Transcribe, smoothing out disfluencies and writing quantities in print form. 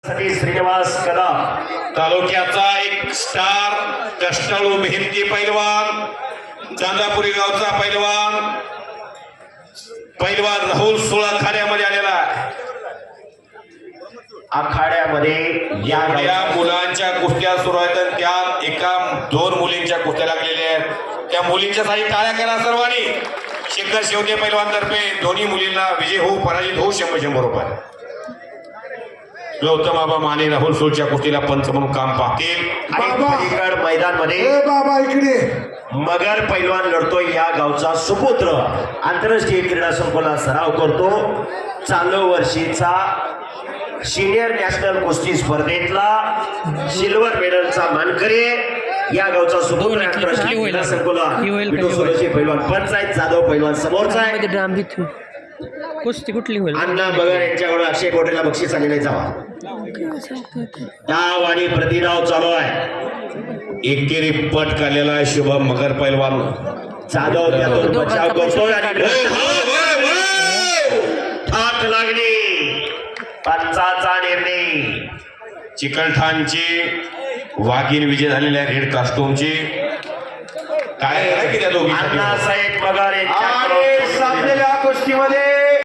श्रीनिवास कदम तालुक्याचा एक स्टार कष्टाळू मेहनती पैलवान चांदापुरी गावचा पैलवान राहुल सोळा खाड्यामध्ये आलेला आखाड्यामध्ये या मुलांच्या कुस्त्या सुरू आहेत आणि त्यात एका 2 मुलींच्या कुस्त्या लागलेल्या आहेत. त्या मुलींच्या साठी टाळ्या करा सर्वांनी. शेखर शेवते पैलवान तर्फे दोन्ही मुलींना विजय होऊ पराजित होऊ 100 रुपये. गौतम बाबा माने राहुल सोळच्या कुस्तीला पंच म्हणून काम पाहतील. मैदान मध्ये बाबा इकडे मगर पैलवान लढतोय. या गावचा सुपुत्र आंतरराष्ट्रीय क्रीडा संकुलात सराव करतो. चालू वर्षीचा सिनियर नॅशनल कुस्ती स्पर्धेतला सिल्वर मेडलचा मानकरी या गावचा सुपुत्र आंतरराष्ट्रीय क्रीडा संकुलात पैलवान पंच आहेत. जाधव पैलवान समोरचा आहे. कुस्ती कुठली होईल? अण्णा बगर यांच्याकडून 100 कोटीला बक्षीस आलेले जावा. डाव आणि प्रतिडाव चालू आहे. एकेरी पट काढलेला आहे शुभम मगर पैलवान. जाधव त्यातून बचाव करतोय आणि ठाठ लागली. पंचाचा निर्णय. चिकलठाणची वाघीण विजय झालेल्या रेड कास्टोमची काय की त्या दोघी अण्णासाहेब बगर आणि साधलेल्या कुस्तीमध्ये